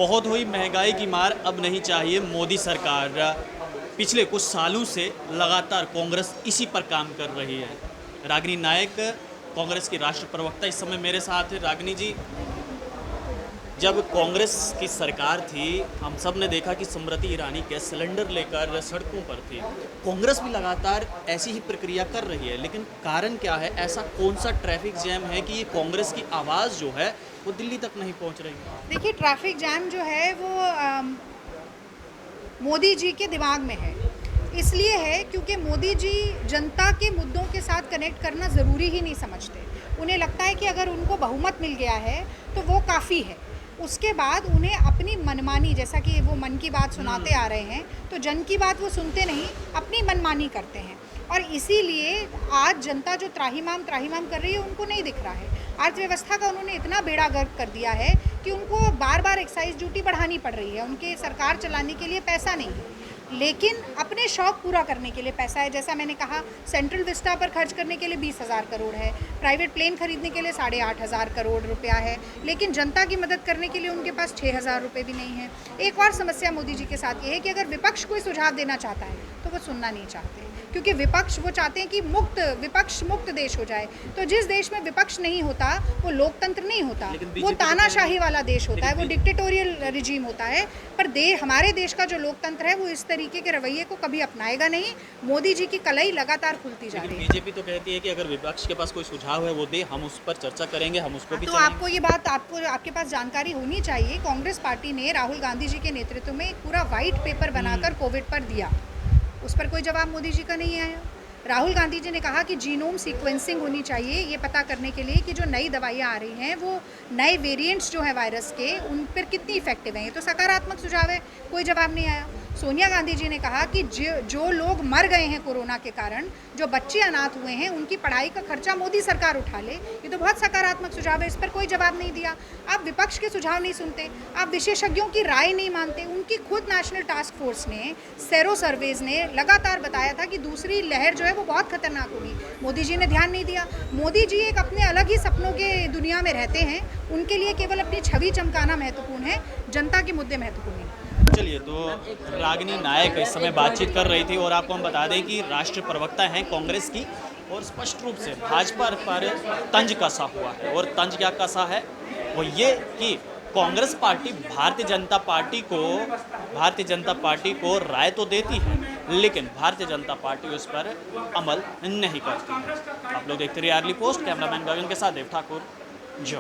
बहुत हुई महंगाई की मार, अब नहीं चाहिए मोदी सरकार। पिछले कुछ सालों से लगातार कांग्रेस इसी पर काम कर रही है। रागिनी नायक कांग्रेस की राष्ट्रीय प्रवक्ता इस समय मेरे साथ है। रागिनी जी, जब कांग्रेस की सरकार थी, हम सब ने देखा कि स्मृति ईरानी गैस सिलेंडर लेकर सड़कों पर थी। कांग्रेस भी लगातार ऐसी ही प्रक्रिया कर रही है, लेकिन कारण क्या है? ऐसा कौन सा ट्रैफिक जैम है कि ये कांग्रेस की आवाज़ जो है वो दिल्ली तक नहीं पहुंच रही? देखिए, ट्रैफिक जैम जो है वो मोदी जी के दिमाग में है। इसलिए है क्योंकि मोदी जी जनता के मुद्दों के साथ कनेक्ट करना ज़रूरी ही नहीं समझते। उन्हें लगता है कि अगर उनको बहुमत मिल गया है तो वो काफ़ी है। उसके बाद उन्हें अपनी मनमानी, जैसा कि वो मन की बात सुनाते आ रहे हैं, तो जन की बात वो सुनते नहीं, अपनी मनमानी करते हैं। और इसीलिए आज जनता जो त्राहिमाम त्राहिमाम कर रही है उनको नहीं दिख रहा है। अर्थव्यवस्था का उन्होंने इतना बेड़ा गर्क कर दिया है कि उनको बार बार एक्साइज ड्यूटी बढ़ानी पड़ रही है। उनके सरकार चलाने के लिए पैसा नहीं है, लेकिन अपने शौक पूरा करने के लिए पैसा है। जैसा मैंने कहा, सेंट्रल विस्टा पर खर्च करने के लिए 20,000 करोड़ है, प्राइवेट प्लेन खरीदने के लिए 8,500 करोड़ रुपया है, लेकिन जनता की मदद करने के लिए उनके पास 6,000 रुपये भी नहीं है। एक और समस्या मोदी जी के साथ ये है कि अगर विपक्ष कोई सुझाव देना चाहता है तो वो सुनना नहीं चाहते, क्योंकि विपक्ष वो चाहते हैं कि विपक्ष मुक्त देश हो जाए। तो जिस देश में विपक्ष नहीं होता वो लोकतंत्र नहीं होता, वो तानाशाही वाला देश होता है, वो डिक्टेटोरियल रिजीम होता है। पर हमारे देश का जो लोकतंत्र है वो इस तरीके के रवैये को कभी अपनाएगा नहीं। मोदी जी की कलई लगातार खुलती जा रही है। बीजेपी तो कहती है कि अगर विपक्ष के पास कोई सुझाव है वो दे, हम उस पर चर्चा करेंगे, हम उसको भी तो चलाएंगे। आपको ये बात आपके पास जानकारी होनी चाहिए। कांग्रेस पार्टी ने राहुल गांधी जी के नेतृत्व में एक पूरा व्हाइट पेपर बनाकर कोविड पर दिया, उस पर कोई जवाब मोदी जी का नहीं आया। राहुल गांधी जी ने कहा कि जीनोम सीक्वेंसिंग होनी चाहिए ये पता करने के लिए कि जो नई दवाइयाँ आ रही हैं वो नए वेरिएंट्स जो हैं वायरस के, उन पर कितनी इफेक्टिव हैं। ये तो सकारात्मक सुझाव है, कोई जवाब नहीं आया। सोनिया गांधी जी ने कहा कि जो लोग मर गए हैं कोरोना के कारण, जो बच्चे अनाथ हुए हैं, उनकी पढ़ाई का खर्चा मोदी सरकार उठा ले। ये तो बहुत सकारात्मक सुझाव है, इस पर कोई जवाब नहीं दिया। आप विपक्ष के सुझाव नहीं सुनते, आप विशेषज्ञों की राय नहीं मानते। उनकी खुद नेशनल टास्क फोर्स ने, सेरो सर्वेज ने लगातार बताया था कि दूसरी लहर जो है वो बहुत खतरनाक होगी। मोदी जी ने ध्यान नहीं दिया। मोदी जी एक अपने अलग ही सपनों के दुनिया में रहते हैं। उनके लिए केवल अपनी छवि चमकाना महत्वपूर्ण है, जनता के मुद्दे महत्वपूर्ण नहीं। चलिए, तो रागिनी नायक इस समय बातचीत कर रही थी और आपको हम बता दें कि राष्ट्रीय प्रवक्ता हैं कांग्रेस की, और स्पष्ट रूप से भाजपा पर तंज कसा हुआ है। और तंज क्या कसा है वो ये कि कांग्रेस पार्टी भारतीय जनता पार्टी को राय तो देती है, लेकिन भारतीय जनता पार्टी उस पर अमल नहीं करती है। आप लोग देखते रहिए आर्ली पोस्ट। कैमरामैन गगन के साथ देव ठाकुर, जो